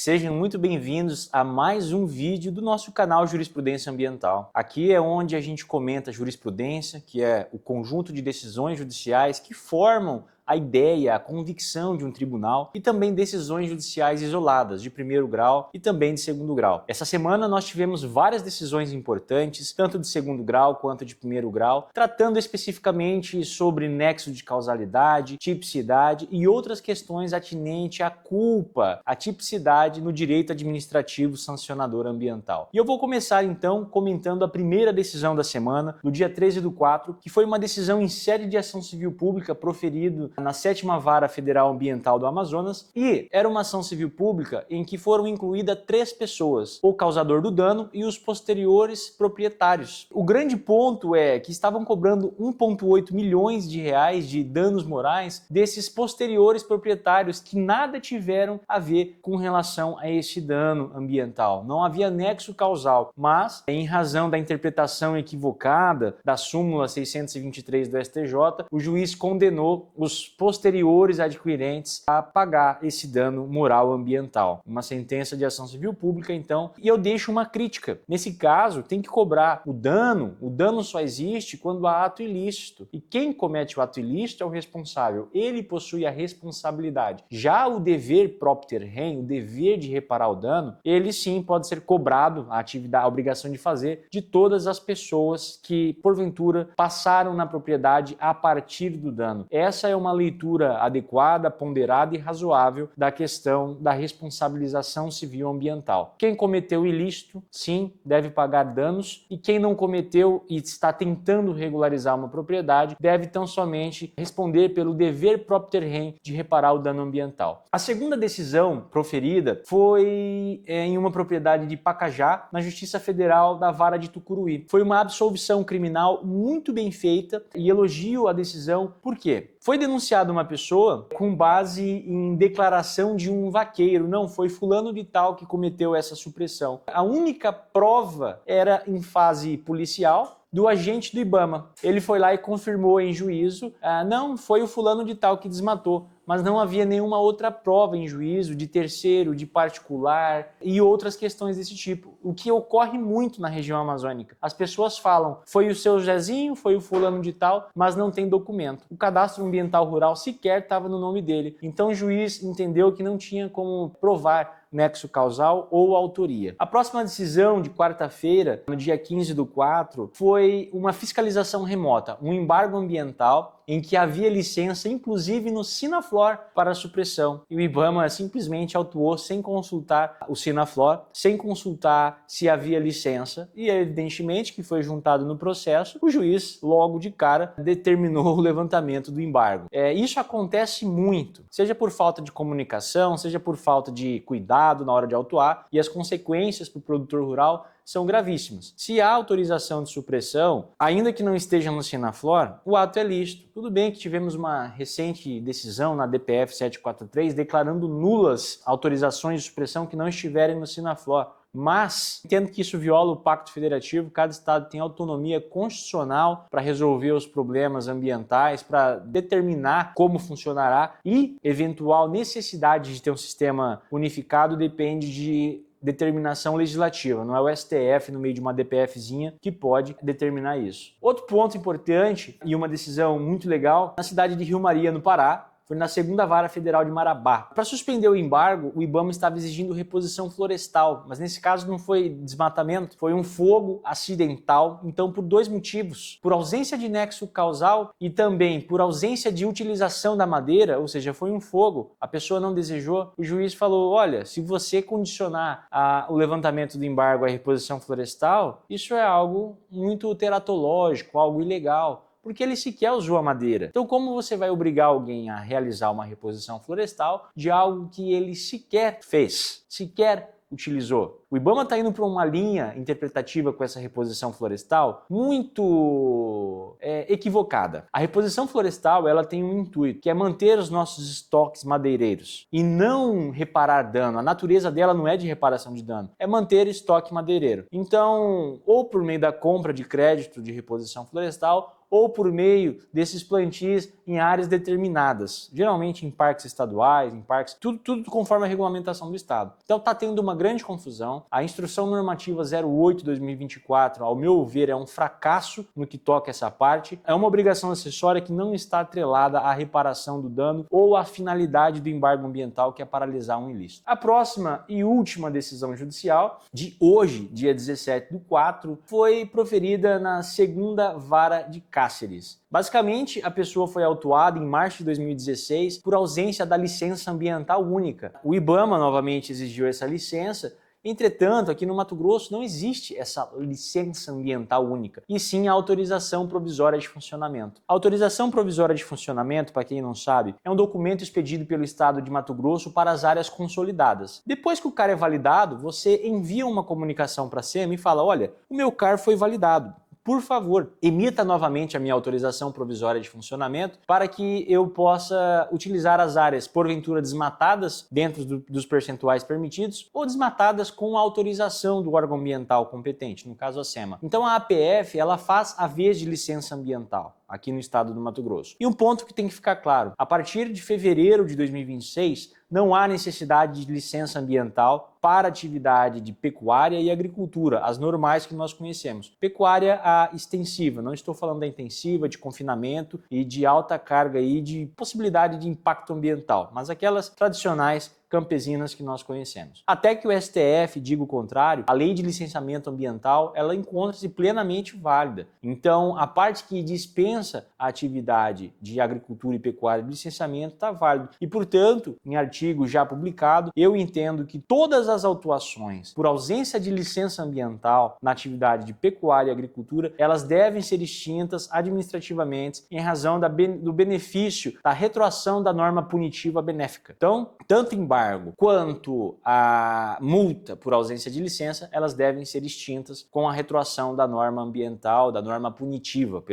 Sejam muito bem-vindos a mais um vídeo do nosso canal Jurisprudência Ambiental. Aqui é onde a gente comenta jurisprudência, que é o conjunto de decisões judiciais que formam a ideia, a convicção de um tribunal e também decisões judiciais isoladas, de primeiro grau e também de segundo grau. Essa semana nós tivemos várias decisões importantes, tanto de segundo grau quanto de primeiro grau, tratando especificamente sobre nexo de causalidade, tipicidade e outras questões atinentes à culpa, à tipicidade no direito administrativo sancionador ambiental. E eu vou começar então comentando a primeira decisão da semana, no dia 13/4, que foi uma decisão em sede de ação civil pública proferido na 7ª Vara Federal Ambiental do Amazonas, e era uma ação civil pública em que foram incluídas 3 pessoas, o causador do dano e os posteriores proprietários. O grande ponto é que estavam cobrando 1,8 milhões de reais de danos morais desses posteriores proprietários que nada tiveram a ver com relação a este dano ambiental. Não havia nexo causal, mas em razão da interpretação equivocada da súmula 623 do STJ, o juiz condenou os posteriores adquirentes a pagar esse dano moral ambiental. Uma sentença de ação civil pública, então, e eu deixo uma crítica. Nesse caso, tem que cobrar o dano só existe quando há ato ilícito. E quem comete o ato ilícito é o responsável. Ele possui a responsabilidade. Já o dever propter rem, o dever de reparar o dano, ele sim pode ser cobrado, a obrigação de fazer, de todas as pessoas que, porventura, passaram na propriedade a partir do dano. Essa é uma leitura adequada, ponderada e razoável da questão da responsabilização civil ambiental. Quem cometeu ilícito, sim, deve pagar danos, e quem não cometeu e está tentando regularizar uma propriedade deve tão somente responder pelo dever propter rem de reparar o dano ambiental. A segunda decisão proferida foi em uma propriedade de Pacajá, na Justiça Federal da Vara de Tucuruí. Foi uma absolvição criminal muito bem feita e elogio a decisão. Por quê? Foi denunciada uma pessoa com base em declaração de um vaqueiro. Não, foi fulano de tal que cometeu essa supressão. A única prova era em fase policial do agente do IBAMA. Ele foi lá e confirmou em juízo, não, foi o fulano de tal que desmatou, mas não havia nenhuma outra prova em juízo de terceiro, de particular e outras questões desse tipo, o que ocorre muito na região amazônica. As pessoas falam, foi o seu Zezinho, foi o fulano de tal, mas não tem documento. O cadastro ambiental rural sequer estava no nome dele. Então o juiz entendeu que não tinha como provar nexo causal ou autoria. A próxima decisão de quarta-feira, no dia 15/4, foi uma fiscalização remota, um embargo ambiental em que havia licença, inclusive no Sinaflor, para a supressão. E o IBAMA simplesmente autuou sem consultar o Sinaflor, sem consultar se havia licença, e evidentemente que foi juntado no processo, o juiz logo de cara determinou o levantamento do embargo. Isso acontece muito, seja por falta de comunicação, seja por falta de cuidado na hora de autuar, e as consequências para o produtor rural são gravíssimas. Se há autorização de supressão, ainda que não esteja no Sinaflor, o ato é lícito. Tudo bem que tivemos uma recente decisão na DPF 743 declarando nulas autorizações de supressão que não estiverem no Sinaflor. Mas, entendo que isso viola o Pacto Federativo, cada estado tem autonomia constitucional para resolver os problemas ambientais, para determinar como funcionará, e eventual necessidade de ter um sistema unificado depende de determinação legislativa, não é o STF no meio de uma DPFzinha que pode determinar isso. Outro ponto importante e uma decisão muito legal, na cidade de Rio Maria, no Pará, foi na 2ª Vara Federal de Marabá. Para suspender o embargo, o IBAMA estava exigindo reposição florestal, mas nesse caso não foi desmatamento, foi um fogo acidental. Então, por 2 motivos, por ausência de nexo causal e também por ausência de utilização da madeira, ou seja, foi um fogo, a pessoa não desejou, o juiz falou, olha, se você condicionar o levantamento do embargo à reposição florestal, isso é algo muito teratológico, algo ilegal, porque ele sequer usou a madeira. Então, como você vai obrigar alguém a realizar uma reposição florestal de algo que ele sequer fez, sequer utilizou? O IBAMA está indo para uma linha interpretativa com essa reposição florestal muito equivocada. A reposição florestal ela tem um intuito, que é manter os nossos estoques madeireiros e não reparar dano. A natureza dela não é de reparação de dano, é manter estoque madeireiro. Então, ou por meio da compra de crédito de reposição florestal, ou por meio desses plantios em áreas determinadas, geralmente em parques estaduais, em parques, tudo conforme a regulamentação do estado. Então está tendo uma grande confusão. A Instrução Normativa 08/2024, ao meu ver, é um fracasso no que toca essa parte. É uma obrigação acessória que não está atrelada à reparação do dano ou à finalidade do embargo ambiental, que é paralisar um ilícito. A próxima e última decisão judicial de hoje, dia 17/4, foi proferida na segunda vara de Cáceres. Basicamente, a pessoa foi autuada em março de 2016 por ausência da licença ambiental única. O IBAMA novamente exigiu essa licença. Entretanto, aqui no Mato Grosso não existe essa licença ambiental única, e sim a autorização provisória de funcionamento. A autorização provisória de funcionamento, para quem não sabe, é um documento expedido pelo estado de Mato Grosso para as áreas consolidadas. Depois que o CAR é validado, você envia uma comunicação para a SEMA e fala: olha, o meu CAR foi validado. Por favor, emita novamente a minha autorização provisória de funcionamento para que eu possa utilizar as áreas, porventura desmatadas, dentro dos percentuais permitidos, ou desmatadas com a autorização do órgão ambiental competente, no caso a SEMA. Então a APF, ela faz a vez de licença ambiental aqui no estado do Mato Grosso. E um ponto que tem que ficar claro: a partir de fevereiro de 2026, não há necessidade de licença ambiental para atividade de pecuária e agricultura, as normais que nós conhecemos. Pecuária a extensiva, não estou falando da intensiva, de confinamento e de alta carga e de possibilidade de impacto ambiental, mas aquelas tradicionais campesinas que nós conhecemos. Até que o STF diga o contrário, a lei de licenciamento ambiental, ela encontra-se plenamente válida. Então, a parte que dispensa a atividade de agricultura e pecuária de licenciamento está válida. E, portanto, em artigo já publicado, eu entendo que todas as autuações por ausência de licença ambiental na atividade de pecuária e agricultura, elas devem ser extintas administrativamente em razão do benefício da retroação da norma punitiva benéfica. Então, tanto embargo quanto a multa por ausência de licença, elas devem ser extintas com a retroação da norma ambiental, da norma punitiva,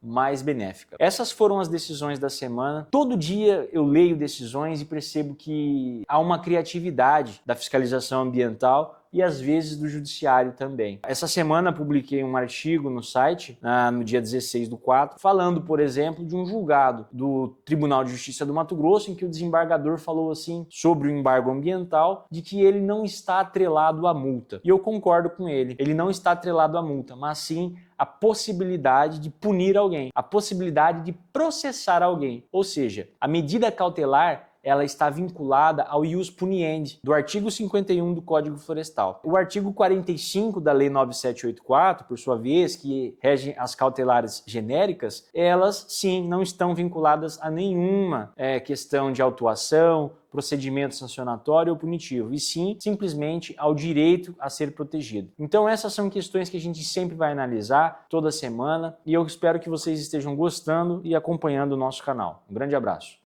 mais benéfica. Essas foram as decisões da semana. Todo dia eu leio decisões e percebo que há uma criatividade da fiscalização ambiental e às vezes do judiciário também. Essa semana publiquei um artigo no site, no dia 16/4, falando, por exemplo, de um julgado do Tribunal de Justiça do Mato Grosso, em que o desembargador falou assim sobre o embargo ambiental, de que ele não está atrelado à multa. E eu concordo com ele. Ele não está atrelado à multa, mas sim a possibilidade de punir alguém, a possibilidade de processar alguém. Ou seja, a medida cautelar, ela está vinculada ao ius puniendi, do artigo 51 do Código Florestal. O artigo 45 da Lei 9784, por sua vez, que rege as cautelares genéricas, elas sim não estão vinculadas a nenhuma questão de autuação, procedimento sancionatório ou punitivo, e sim simplesmente ao direito a ser protegido. Então essas são questões que a gente sempre vai analisar toda semana, e eu espero que vocês estejam gostando e acompanhando o nosso canal. Um grande abraço.